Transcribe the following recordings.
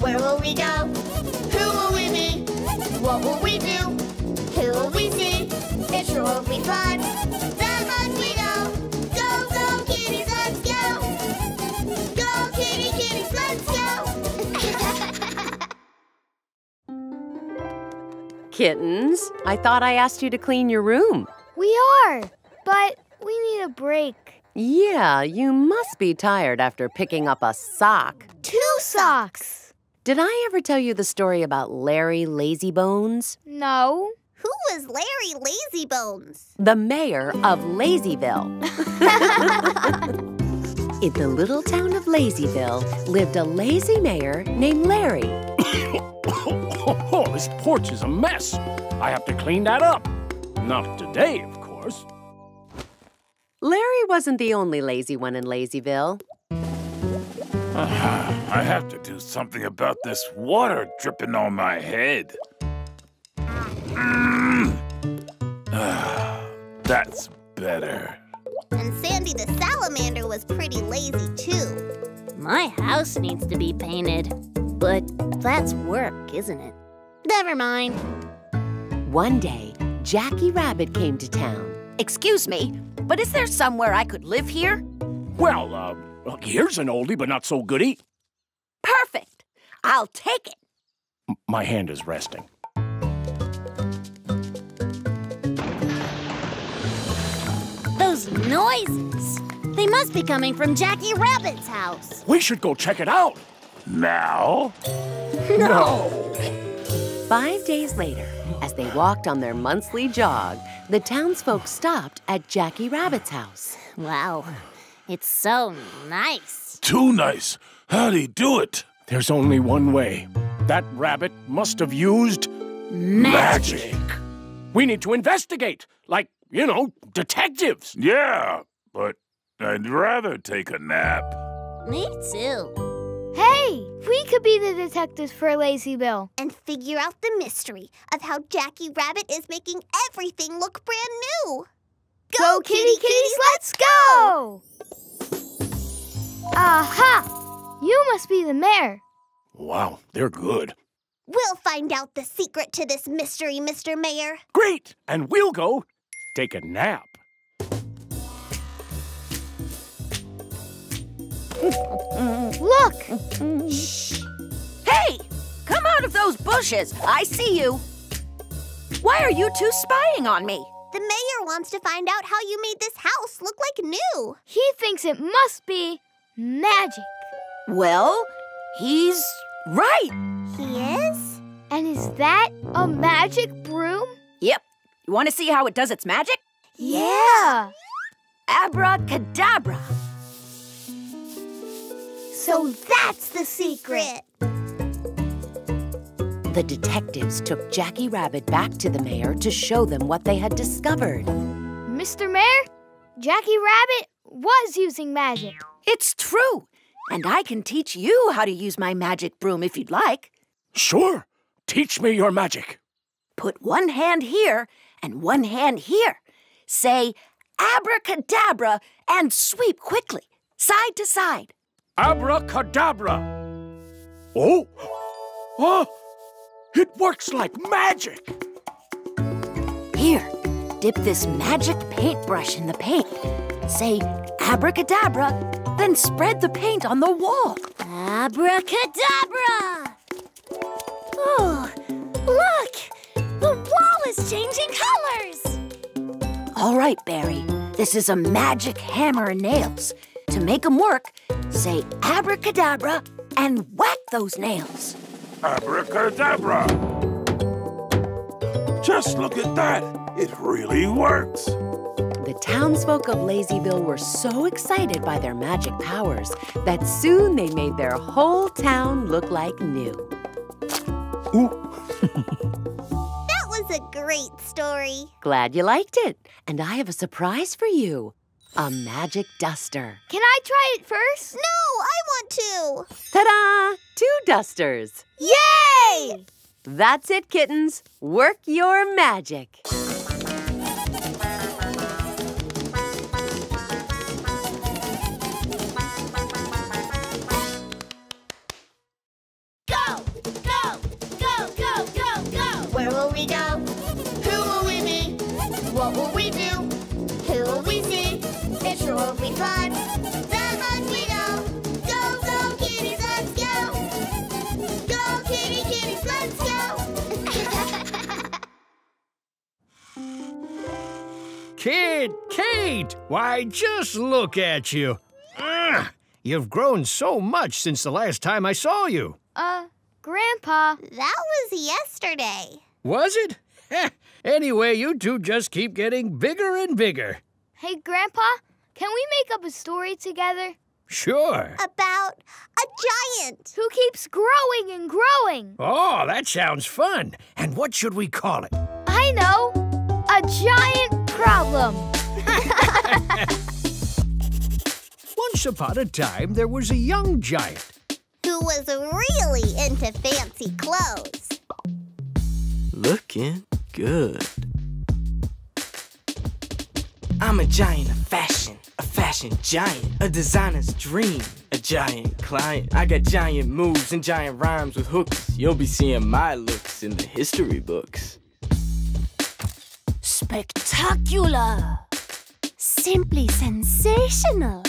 Where will we go? Who will we meet? What will we do? Who will we see? It sure will be fun. That much we know. Go, go, kitties, let's go. Go, kitties, let's go. Kittens, I thought I asked you to clean your room. We are, but we need a break. Yeah, you must be tired after picking up a sock. 2 socks. Did I ever tell you the story about Larry Lazybones? No. Who was Larry Lazybones? The mayor of Lazyville. In the little town of Lazyville lived a lazy mayor named Larry. Oh, this porch is a mess. I have to clean that up. Not today, of course. Larry wasn't the only lazy one in Lazyville. I have to do something about this water dripping on my head. That's better. And Sandy the salamander was pretty lazy, too. My house needs to be painted. But that's work, isn't it? Never mind. One day, Jackie Rabbit came to town. Excuse me, but is there somewhere I could live here? Well, here's an oldie but not so goodie. Perfect. I'll take it. My hand is resting. Those noises. They must be coming from Jackie Rabbit's house. We should go check it out. Now? No. 5 days later, as they walked on their monthly jog, the townsfolk stopped at Jackie Rabbit's house. Wow, it's so nice. Too nice. How'd he do it? There's only one way. That rabbit must have used magic. We need to investigate, like, detectives. Yeah, but I'd rather take a nap. Me too. Hey, we could be the detectives for Lazyville. And figure out the mystery of how Jackie Rabbit is making everything look brand new. Go, kitties, let's go! Aha! You must be the mayor. Wow, they're good. We'll find out the secret to this mystery, Mr. Mayor. Great! And we'll go take a nap. Look! Shh! Hey! Come out of those bushes! I see you! Why are you two spying on me? The mayor wants to find out how you made this house look like new. He thinks it must be magic. Well, he's right. He is? And is that a magic broom? Yep. You want to see how it does its magic? Yeah! Abracadabra. So that's the secret. The detectives took Jackie Rabbit back to the mayor to show them what they had discovered. Mr. Mayor, Jackie Rabbit was using magic. It's true. And I can teach you how to use my magic broom if you'd like. Sure. Teach me your magic. Put one hand here and one hand here. Say abracadabra and sweep quickly, side to side. Abracadabra. Oh! Oh! It works like magic. Here, dip this magic paintbrush in the paint. Say abracadabra, then spread the paint on the wall. Abracadabra! Oh, look! The wall is changing colors! All right, Barry. This is a magic hammer and nails. To make them work, say abracadabra and whack those nails. Abracadabra! Just look at that. It really works. The townsfolk of Lazyville were so excited by their magic powers that soon they made their whole town look like new. Ooh. That was a great story. Glad you liked it. And I have a surprise for you. A magic duster. Can I try it first? No, I want to. Ta-da! 2 dusters. Yay! That's it, kittens. Work your magic. Go! Kate, why, just look at you. You've grown so much since the last time I saw you. Grandpa. That was yesterday. Was it? Anyway, you two just keep getting bigger and bigger. Hey, Grandpa, can we make up a story together? Sure. About a giant. Who keeps growing and growing. Oh, that sounds fun. And what should we call it? I know. A giant problem. Once upon a time, there was a young giant. Who was really into fancy clothes. Looking good. I'm a giant of fashion, a fashion giant, a designer's dream, a giant client. I got giant moves and giant rhymes with hooks. You'll be seeing my looks in the history books. Spectacular! Simply sensational!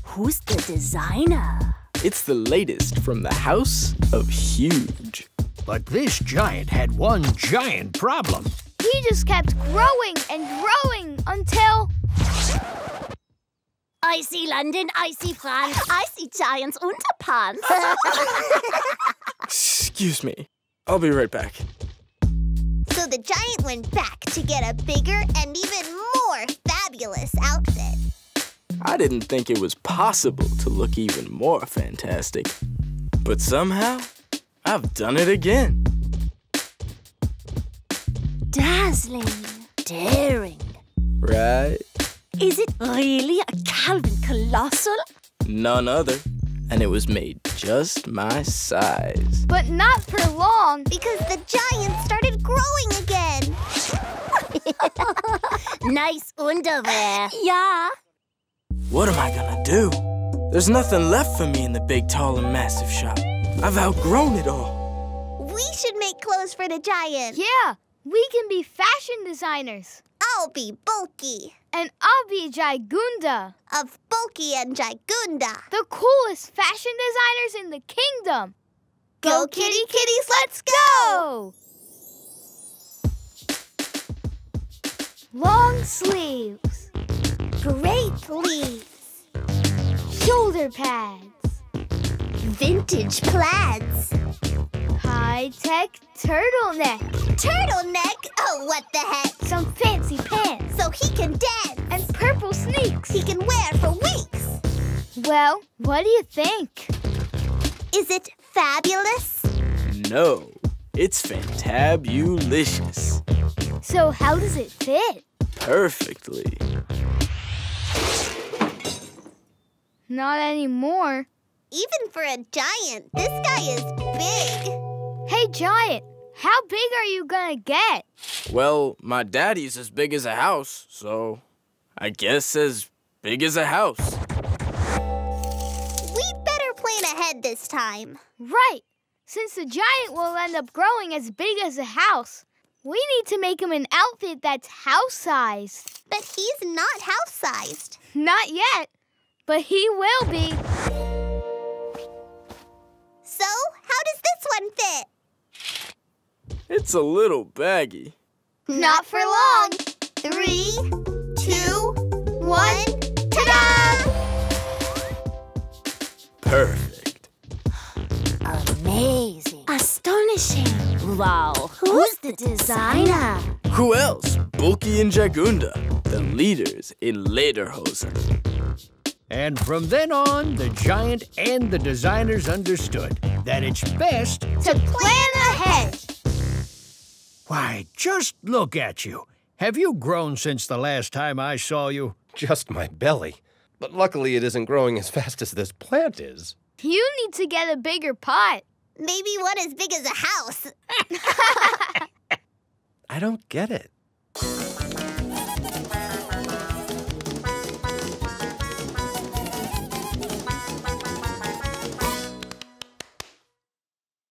Who's the designer? It's the latest from the House of Huge. But this giant had one giant problem. He just kept growing and growing until... I see London, I see France, I see giants underpants. Excuse me. I'll be right back. So the giant went back to get a bigger and even more fabulous outfit. I didn't think it was possible to look even more fantastic. But somehow, I've done it again. Dazzling, daring. Right? Is it really a Calvin Colossal? None other. And it was made just my size. But not for long. Because the giant started growing again. Nice underwear. Yeah. What am I gonna do? There's nothing left for me in the big, tall, and massive shop. I've outgrown it all. We should make clothes for the giant. Yeah, we can be fashion designers. I'll be Bulky. And I'll be Jigunda. Of Bulky and Jigunda. The coolest fashion designers in the kingdom. Go, kitty, kitties, let's go! Long sleeves. Great sleeves. Shoulder pads. Vintage plaids. High-tech turtleneck. Turtleneck? Oh, what the heck? Some fancy pants. So he can dance. And purple sneaks. He can wear for weeks. Well, what do you think? Is it fabulous? No, it's fantabulicious. So how does it fit? Perfectly. Not anymore. Even for a giant, this guy is big. Hey, Giant, how big are you gonna get? Well, my daddy's as big as a house, so I guess as big as a house. We'd better plan ahead this time. Right. Since the giant will end up growing as big as a house, we need to make him an outfit that's house-sized. But he's not house-sized. Not yet, but he will be. So, how does this one fit? It's a little baggy. Not for long. 3, 2, 1, ta-da! Perfect. Amazing. Astonishing. Wow. Who's the designer? Who else? Bulky and Jigunda, the leaders in lederhosen. And from then on, the giant and the designers understood that it's best To plan ahead. Why, just look at you. Have you grown since the last time I saw you? Just my belly. But luckily it isn't growing as fast as this plant is. You need to get a bigger pot. Maybe one as big as a house. I don't get it.